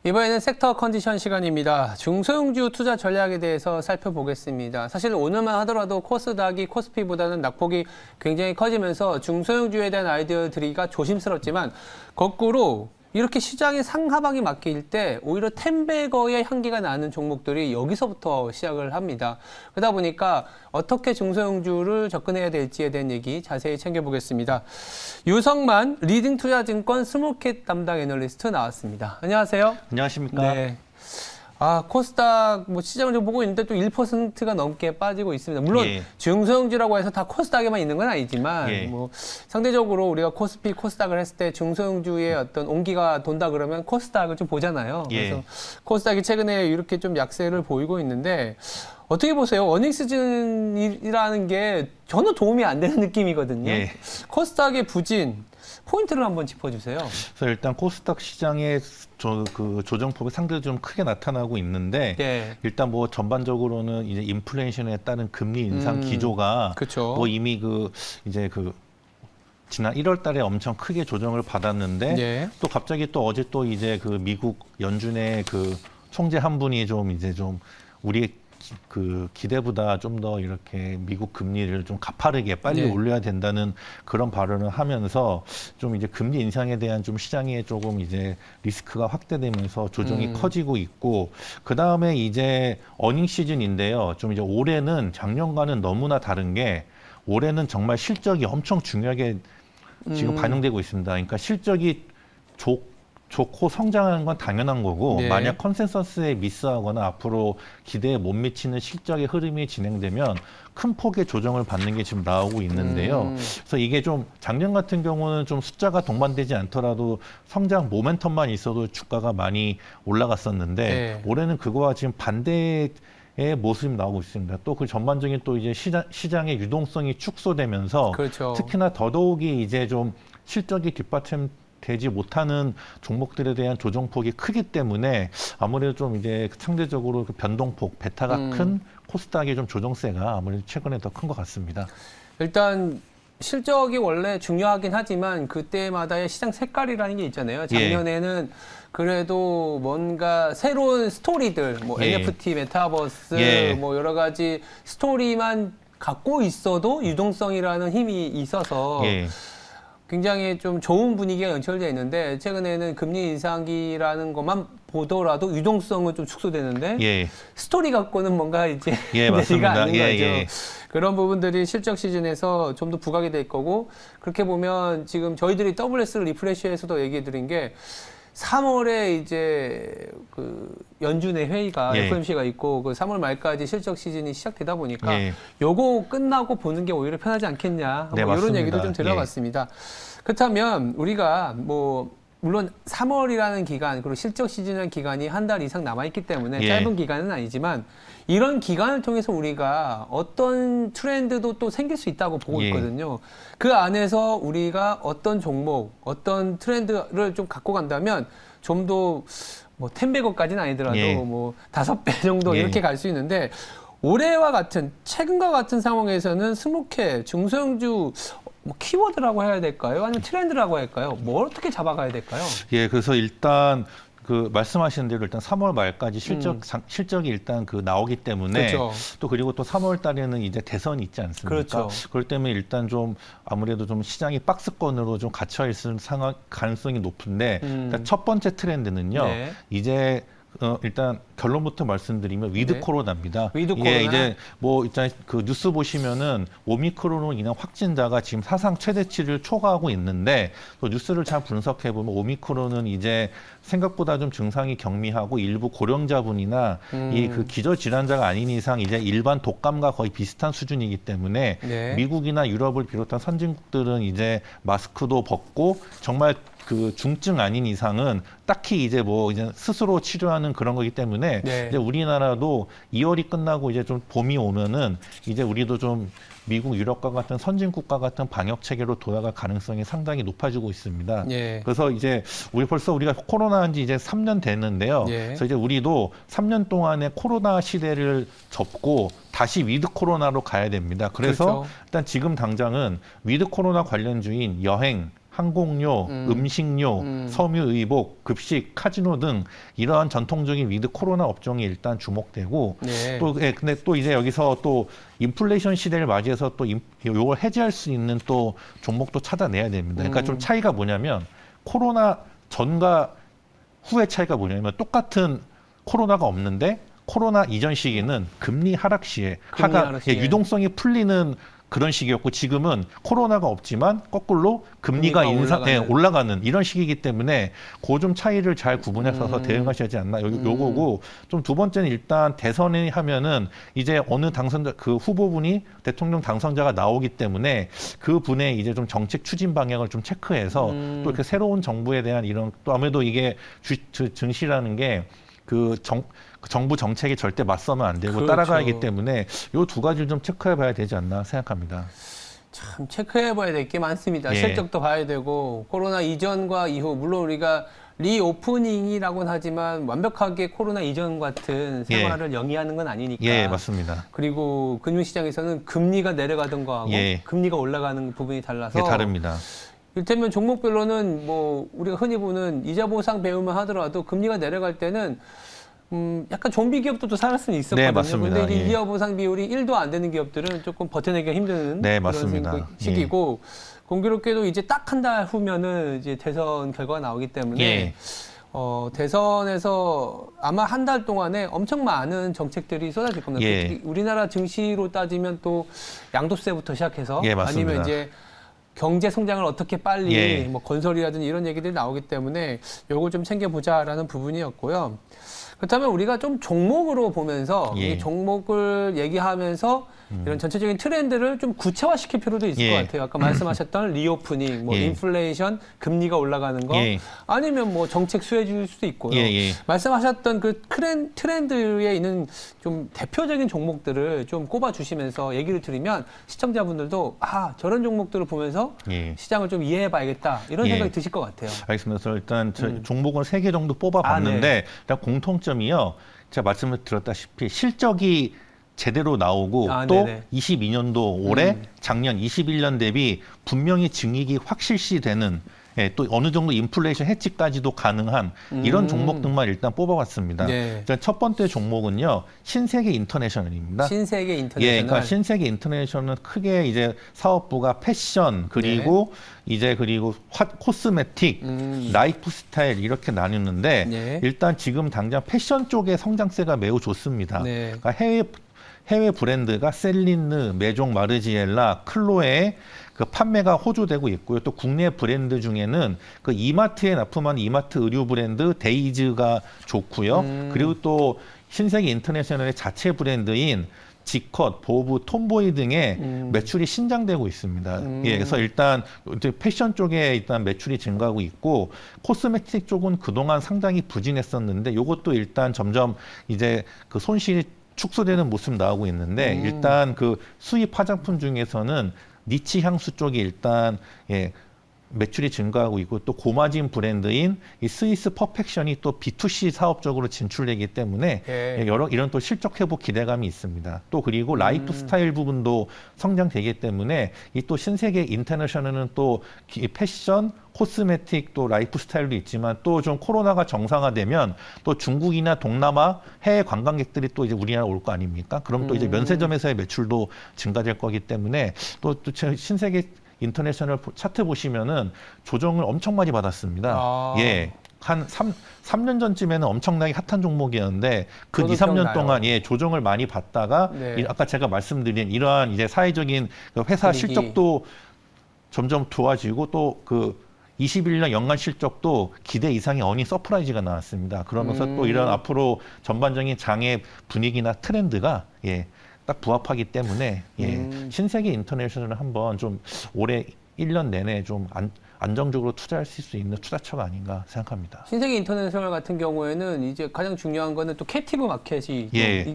이번에는 섹터 컨디션 시간입니다. 중소형주 투자 전략에 대해서 살펴보겠습니다. 사실 오늘만 하더라도 코스닥이 코스피보다는 낙폭이 굉장히 커지면서 중소형주에 대한 아이디어 드리기가 조심스럽지만 거꾸로 이렇게 시장의 상하방이 맡길 때 오히려 텐베거의 향기가 나는 종목들이 여기서부터 시작을 합니다. 그러다 보니까 어떻게 중소형주를 접근해야 될지에 대한 얘기 자세히 챙겨보겠습니다. 유성만 리딩투자증권 스몰캡 담당 애널리스트 나왔습니다. 안녕하세요. 안녕하십니까. 네. 코스닥 시장을 좀 보고 있는데 또 1%가 넘게 빠지고 있습니다. 물론 중소형주라고 해서 다 코스닥에만 있는 건 아니지만 상대적으로 우리가 코스피, 코스닥을 했을 때 중소형주의 어떤 온기가 돈다 그러면 코스닥을 좀 보잖아요. 그래서 코스닥이 최근에 이렇게 좀 약세를 보이고 있는데 어떻게 보세요? 어닝 시즌이라는 게 전혀 도움이 안 되는 느낌이거든요. 코스닥의 부진 포인트를 한번 짚어주세요. 그래서 일단 코스닥 시장의 조정폭이 상대적으로 좀 크게 나타나고 있는데 일단 전반적으로는 이제 인플레이션에 따른 금리 인상 기조가 이미 지난 1월 달에 엄청 크게 조정을 받았는데 또 갑자기 또 어제 또 이제 미국 연준의 총재 한 분이 좀 우리 기대보다 좀 더 이렇게 미국 금리를 좀 가파르게 빨리 올려야 된다는 그런 발언을 하면서 좀 이제 금리 인상에 대한 좀 시장에 조금 이제 리스크가 확대되면서 조정이 커지고 있고, 그 다음에 이제 어닝 시즌인데요. 좀 이제 올해는 작년과는 너무나 다른 게 올해는 정말 실적이 엄청 중요하게 지금 반영되고 있습니다. 그러니까 실적이 좋고 성장하는 건 당연한 거고 만약 컨센서스에 미스하거나 앞으로 기대에 못 미치는 실적의 흐름이 진행되면 큰 폭의 조정을 받는 게 지금 나오고 있는데요. 그래서 이게 좀 작년 같은 경우는 좀 숫자가 동반되지 않더라도 성장 모멘텀만 있어도 주가가 많이 올라갔었는데 올해는 그거와 지금 반대의 모습이 나오고 있습니다. 또 그 전반적인 또 이제 시장의 유동성이 축소되면서 특히나 더더욱이 이제 좀 실적이 뒷받침되지 못하는 종목들에 대한 조정폭이 크기 때문에 아무래도 좀 이제 상대적으로 변동폭, 베타가 큰 코스닥의 좀 조정세가 아무래도 최근에 더 큰 것 같습니다. 일단 실적이 원래 중요하긴 하지만 그때마다의 시장 색깔이라는 게 있잖아요. 작년에는 그래도 뭔가 새로운 스토리들, NFT, 메타버스, 여러 가지 스토리만 갖고 있어도 유동성이라는 힘이 있어서 굉장히 좀 좋은 분위기가 연출되어 있는데 최근에는 금리 인상기라는 것만 보더라도 유동성은 좀 축소되는데 스토리 갖고는 뭔가 이제 내리가 않는 거죠. 그런 부분들이 실적 시즌에서 좀 더 부각이 될 거고, 그렇게 보면 지금 저희들이 WS 리프레시에서도 얘기해 드린 게 3월에 이제 연준의 회의가 FOMC가 있고 3월 말까지 실적 시즌이 시작되다 보니까 요거 끝나고 보는 게 오히려 편하지 않겠냐, 이런 얘기도 좀 들어봤습니다. 그렇다면 우리가 물론 3월이라는 기간, 그리고 실적 시즌이라는 기간이 한 달 이상 남아있기 때문에 짧은 기간은 아니지만 이런 기간을 통해서 우리가 어떤 트렌드도 또 생길 수 있다고 보고 있거든요. 그 안에서 우리가 어떤 종목, 어떤 트렌드를 좀 갖고 간다면 좀 더 10배거까지는 아니더라도 5배 정도 이렇게 갈 수 있는데, 올해와 같은, 최근과 같은 상황에서는 스몰캡, 중소형주 키워드라고 해야 될까요? 아니면 트렌드라고 할까요? 어떻게 잡아가야 될까요? 그래서 일단 말씀하신 대로 일단 3월 말까지 실적이 일단 나오기 때문에 또 그리고 또 3월 달에는 이제 대선이 있지 않습니까? 그렇기 때문에 일단 좀 아무래도 좀 시장이 박스권으로 좀 갇혀 있을 가능성이 높은데, 일단 첫 번째 트렌드는요. 이제 일단 결론부터 말씀드리면 위드 코로나입니다. 위드 코로나. 이제 일단 뉴스 보시면은 오미크론으로 인한 확진자가 지금 사상 최대치를 초과하고 있는데, 또 뉴스를 잘 분석해 보면 오미크론은 이제 생각보다 좀 증상이 경미하고 일부 고령자분이나 기저 질환자가 아닌 이상 이제 일반 독감과 거의 비슷한 수준이기 때문에 미국이나 유럽을 비롯한 선진국들은 이제 마스크도 벗고 정말 중증 아닌 이상은 딱히 이제 스스로 치료하는 그런 거기 때문에 이제 우리나라도 2월이 끝나고 이제 좀 봄이 오면은 이제 우리도 좀 미국, 유럽과 같은 선진국과 같은 방역 체계로 돌아갈 가능성이 상당히 높아지고 있습니다. 그래서 이제 우리가 코로나 한 지 이제 3년 됐는데요. 그래서 이제 우리도 3년 동안의 코로나 시대를 접고 다시 위드 코로나로 가야 됩니다. 그래서 일단 지금 당장은 위드 코로나 관련주인 여행, 항공료, 음식료, 섬유의복, 급식, 카지노 등 이러한 전통적인 위드 코로나 업종이 일단 주목되고 네. 또 근데 또 이제 여기서 또 인플레이션 시대를 맞이해서 또 요걸 해지할 수 있는 또 종목도 찾아내야 됩니다. 그러니까 좀 차이가 뭐냐면 코로나 전과 후의 차이가 뭐냐면 똑같은 코로나가 없는데 코로나 이전 시기는 금리 하락 시에 유동성이 풀리는 그런 시기였고 지금은 코로나가 없지만 거꾸로 금리가 올라가는 이런 시기이기 때문에 그 좀 차이를 잘 구분해서 대응하셔야 하지 않나 요거고 좀 두 번째는 일단 대선이 하면은 이제 어느 당선자 그 후보분이 대통령 당선자가 나오기 때문에 그 분의 이제 좀 정책 추진 방향을 좀 체크해서 또 이렇게 새로운 정부에 대한 이런 또 아무래도 이게 증시라는 게 정부 정책에 절대 맞서면 안 되고 그렇죠. 따라가기 때문에 이 두 가지를 좀 체크해 봐야 되지 않나 생각합니다. 참 체크해 봐야 될 게 많습니다. 예. 실적도 봐야 되고 코로나 이전과 이후 물론 우리가 리오프닝이라고는 하지만 완벽하게 코로나 이전 같은 생활을 영위하는 건 아니니까. 예, 맞습니다. 그리고 금융시장에서는 금리가 내려가던 거하고 금리가 올라가는 부분이 달라서 다릅니다. 이를테면 종목별로는 뭐 우리가 흔히 보는 이자 보상 배우만 하더라도 금리가 내려갈 때는 약간 좀비 기업들도 살 수는 있었거든요. 네, 맞습니다. 근데 이제 이자 보상 비율이 1도 안 되는 기업들은 조금 버텨내기가 힘든 네, 그런 맞습니다. 시기고 공교롭게도 이제 딱 한 달 후면은 이제 대선 결과가 나오기 때문에 대선에서 아마 한 달 동안에 엄청 많은 정책들이 쏟아질 겁니다. 특히 우리나라 증시로 따지면 또 양도세부터 시작해서 아니면 이제 경제 성장을 어떻게 빨리 뭐 건설이라든지 이런 얘기들이 나오기 때문에 요걸 좀 챙겨보자라는 부분이었고요. 그렇다면 우리가 좀 종목으로 보면서 이 종목을 얘기하면서 이런 전체적인 트렌드를 좀 구체화시킬 필요도 있을 것 같아요. 아까 말씀하셨던 리오프닝, 뭐 인플레이션, 금리가 올라가는 거, 아니면 뭐 정책 수혜주일 수도 있고요. 말씀하셨던 그 트렌드에 있는 좀 대표적인 종목들을 좀 꼽아주시면서 얘기를 드리면 시청자분들도 저런 종목들을 보면서 시장을 좀 이해해봐야겠다 이런 생각이 드실 것 같아요. 알겠습니다. 그래서 일단 종목을 3개 정도 뽑아봤는데 일단 공통점이요. 제가 말씀을 드렸다시피 실적이 제대로 나오고 또 22년도 올해 작년 21년 대비 분명히 증익이 확실시 되는 또 어느 정도 인플레이션 해치까지도 가능한 이런 종목들만 일단 뽑아봤습니다. 일단 첫 번째 종목은요. 신세계 인터내셔널입니다. 신세계 인터내셔널. 그러니까 신세계 인터내셔널은 크게 이제 사업부가 패션 그리고 그리고 코스메틱, 라이프 스타일 이렇게 나뉘는데 일단 지금 당장 패션 쪽의 성장세가 매우 좋습니다. 그러니까 해외 브랜드가 셀린느, 메종 마르지엘라, 클로에 그 판매가 호조되고 있고요. 또 국내 브랜드 중에는 그 이마트에 납품한 이마트 의류 브랜드 데이즈가 좋고요. 그리고 또 신세계 인터내셔널의 자체 브랜드인 지컷, 보브, 톰보이 등의 매출이 신장되고 있습니다. 그래서 일단 패션 쪽에 일단 매출이 증가하고 있고 코스메틱 쪽은 그동안 상당히 부진했었는데 이것도 일단 점점 이제 그 손실이 축소되는 모습 나오고 있는데 일단 그 수입 화장품 중에서는 니치 향수 쪽이 일단 매출이 증가하고 있고 또 고마진 브랜드인 이 스위스 퍼펙션이 또 B2C 사업적으로 진출되기 때문에 이런 또 실적 회복 기대감이 있습니다. 또 그리고 라이프 스타일 부분도 성장되기 때문에 이 또 신세계 인터내셔널은 또 패션, 코스메틱 또 라이프 스타일도 있지만 또 좀 코로나가 정상화되면 또 중국이나 동남아 해외 관광객들이 또 이제 우리나라 올 거 아닙니까? 그럼 또 이제 면세점에서의 매출도 증가될 거기 때문에 또 신세계 인터내셔널 차트 보시면은 조정을 엄청 많이 받았습니다. 한 3년 전쯤에는 엄청나게 핫한 종목이었는데 그 2, 3년 동안 조정을 많이 받다가 아까 제가 말씀드린 이러한 이제 사회적인 회사 실적도 점점 좋아지고 또 그 21년 연간 실적도 기대 이상의 어닝 서프라이즈가 나왔습니다. 그러면서 또 이런 앞으로 전반적인 장의 분위기나 트렌드가 딱 부합하기 때문에 신세계 인터내셔널을 한번 좀 올해 1년 내내 좀 안정적으로 투자할 수 있는 투자처가 아닌가 생각합니다. 신세계 인터내셔널 같은 경우에는 이제 가장 중요한 거는 또 캡티브 마켓이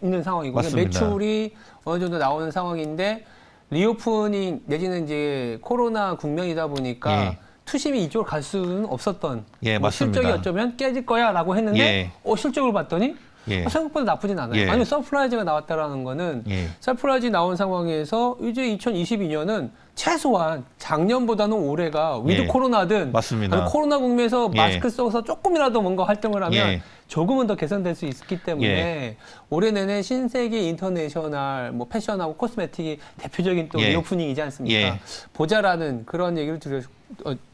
있는 상황이고 매출이 어느 정도 나오는 상황인데 리오프닝 내지는 이제 코로나 국면이다 보니까 투심이 이쪽으로 갈 수는 없었던 뭐 실적이 어쩌면 깨질 거야라고 했는데 실적을 봤더니 예. 생각보다 나쁘진 않아요. 예. 아니면 서프라이즈가 나왔다라는 거는 예. 서프라이즈 나온 상황에서 이제 2022년은 최소한 작년보다는 올해가 위드 예. 코로나든 맞습니다. 코로나 국면에서 예. 마스크 써서 조금이라도 뭔가 활동을 하면 예. 조금은 더 개선될 수 있기 때문에 예. 올해 내내 신세계 인터내셔널 뭐 패션하고 코스메틱이 대표적인 또 예. 리오프닝이지 않습니까? 예. 보자라는 그런 얘기를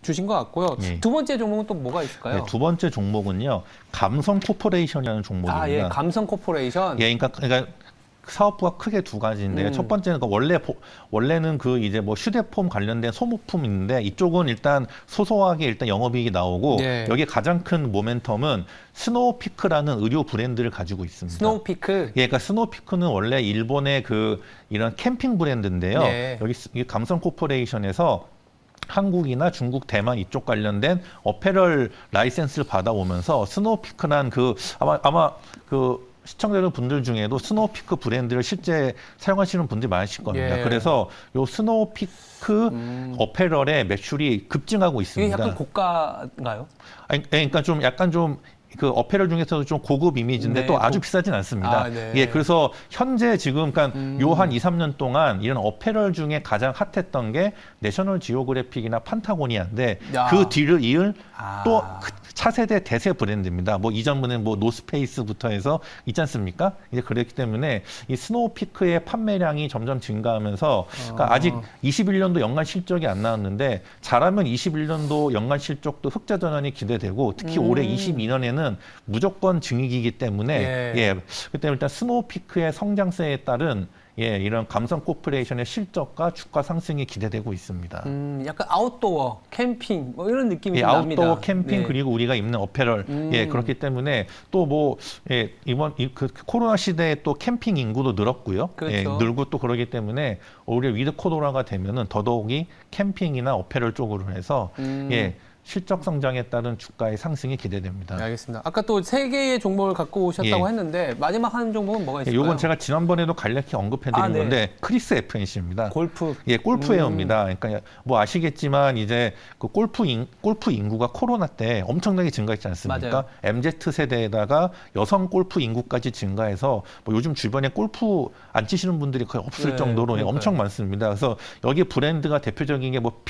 주신 것 같고요. 예. 두 번째 종목은 또 뭐가 있을까요? 네, 두 번째 종목은요. 감성 코퍼레이션이라는 종목입니다. 아, 예, 감성 코퍼레이션. 예, 그러니까 사업부가 크게 두 가지인데요. 첫 번째는 원래는 그 이제 뭐 휴대폰 관련된 소모품인데 이쪽은 일단 소소하게 일단 영업이익이 나오고 네. 여기 가장 큰 모멘텀은 스노우피크라는 의료 브랜드를 가지고 있습니다. 스노우피크. 예, 그러니까 스노우피크는 원래 일본의 그 이런 캠핑 브랜드인데요. 네. 여기 감성 코퍼레이션에서 한국이나 중국, 대만 이쪽 관련된 어페럴 라이센스를 받아오면서 스노우피크란 그 아마 그 시청자분들 중에도 스노우피크 브랜드를 실제 사용하시는 분들이 많으실 겁니다. 예. 그래서 요 스노우피크 어페럴의 매출이 급증하고 이게 있습니다. 약간 고가인가요? 아니, 그러니까 좀 약간 좀 그 어페럴 중에서도 좀 고급 이미지인데 네, 또 아주 비싸진 않습니다. 아, 네. 예, 그래서 현재 지금 그러니까 요 한 2, 3년 동안 이런 어페럴 중에 가장 핫했던 게 내셔널 지오그래픽이나 판타고니아인데 야. 그 뒤를 이을 아. 또 차세대 대세 브랜드입니다. 뭐 이전분은 뭐 노스페이스부터 해서 있지 않습니까? 이제 그렇기 때문에 이 스노우피크의 판매량이 점점 증가하면서 그러니까 아직 21년도 연간 실적이 안 나왔는데 잘하면 21년도 연간 실적도 흑자 전환이 기대되고 특히 올해 22년에는 무조건 증익이기 때문에 예. 그때 일단 스노우피크의 성장세에 따른 이런 감성 코퍼레이션의 실적과 주가 상승이 기대되고 있습니다. 약간 아웃도어, 캠핑 뭐 이런 느낌이 좀 납니다. 아웃도어 캠핑 네. 그리고 우리가 입는 어페럴 그렇기 때문에 또 뭐 이번 그 코로나 시대에 또 캠핑 인구도 늘었고요. 그렇죠. 늘고 또 그러기 때문에 올해 위드 코로나가 되면은 더더욱이 캠핑이나 어페럴 쪽으로 해서 실적 성장에 따른 주가의 상승이 기대됩니다. 네, 알겠습니다. 아까 또 세 개의 종목을 갖고 오셨다고 했는데 마지막 한 종목은 뭐가 있을까요? 이건 제가 지난번에도 간략히 언급해드린 네. 건데 크리스 FNC입니다. 골프. 골프웨어입니다. 그러니까 뭐 아시겠지만 이제 그 골프 인구가 코로나 때 엄청나게 증가했지 않습니까? 맞아요. MZ 세대에다가 여성 골프 인구까지 증가해서 뭐 요즘 주변에 골프 안 치시는 분들이 거의 없을 네, 정도로 그러니까요. 엄청 많습니다. 그래서 여기 브랜드가 대표적인 게 뭐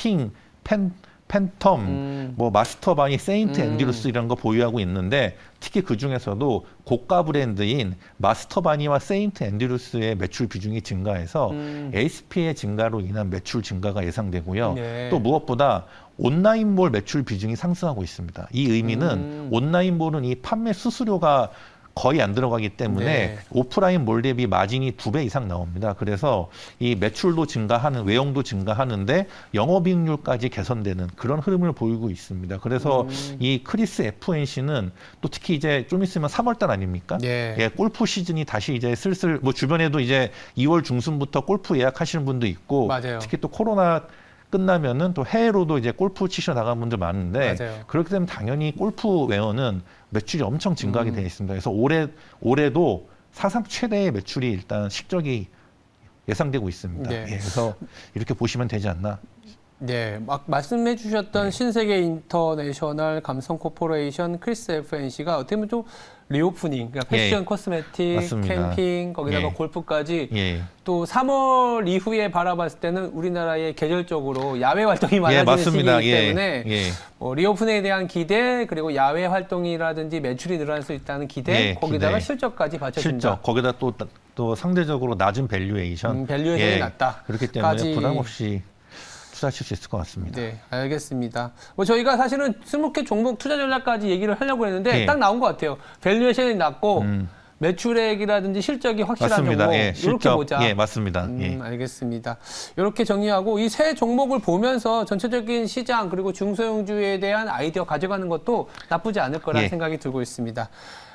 팬텀, 뭐 마스터바니, 세인트 앤드루스 이런 거 보유하고 있는데 특히 그 중에서도 고가 브랜드인 마스터바니와 세인트 앤드루스의 매출 비중이 증가해서 ASP의 증가로 인한 매출 증가가 예상되고요. 네. 또 무엇보다 온라인몰 매출 비중이 상승하고 있습니다. 이 의미는 온라인몰은 이 판매 수수료가 거의 안 들어가기 때문에 네. 오프라인 몰 대비 마진이 2배 이상 나옵니다. 그래서 이 매출도 증가하는, 외형도 증가하는데 영업이익률까지 개선되는 그런 흐름을 보이고 있습니다. 그래서 이 크리스 FNC는 또 특히 이제 좀 있으면 3월달 아닙니까? 예. 골프 시즌이 다시 이제 슬슬 뭐 주변에도 이제 2월 중순부터 골프 예약하시는 분도 있고 맞아요. 특히 또 코로나 끝나면은 또 해외로도 이제 골프 치셔 나간 분들 많은데 맞아요. 그렇게 되면 당연히 골프 웨어는 매출이 엄청 증가하게 되어 있습니다. 그래서 올해도 사상 최대의 매출이 일단 실적이 예상되고 있습니다. 네. 그래서 이렇게 보시면 되지 않나. 네, 막 말씀해 주셨던 신세계 인터내셔널 감성 코퍼레이션 크리스 FNC가 어떻게 보면 좀 리오프닝, 그러니까 패션, 코스메틱, 맞습니다. 캠핑, 거기다가 골프까지 예. 또 3월 이후에 바라봤을 때는 우리나라의 계절적으로 야외 활동이 많아지는 맞습니다. 시기이기 때문에 예. 리오프닝에 대한 기대, 그리고 야외 활동이라든지 매출이 늘어날 수 있다는 기대, 거기다가 기대. 실적까지 받쳐준다. 실적, 거기다 또 상대적으로 낮은 밸류에이션. 밸류에이션이 낮다. 그렇기 때문에 까지. 부담 없이 투자하실 수 있을 것 같습니다. 네, 알겠습니다. 뭐 저희가 사실은 20개 종목 투자 전략까지 얘기를 하려고 했는데 딱 나온 것 같아요. 밸류에이션이 낮고 매출액이라든지 실적이 확실한 맞습니다. 종목. 예, 이렇게 실적, 보자. 맞습니다. 알겠습니다. 이렇게 정리하고 이 세 종목을 보면서 전체적인 시장 그리고 중소형주에 대한 아이디어 가져가는 것도 나쁘지 않을 거라는 생각이 들고 있습니다.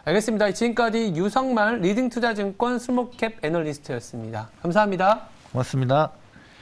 알겠습니다. 지금까지 유성만 리딩투자증권 스몰캡 애널리스트였습니다. 감사합니다. 고맙습니다.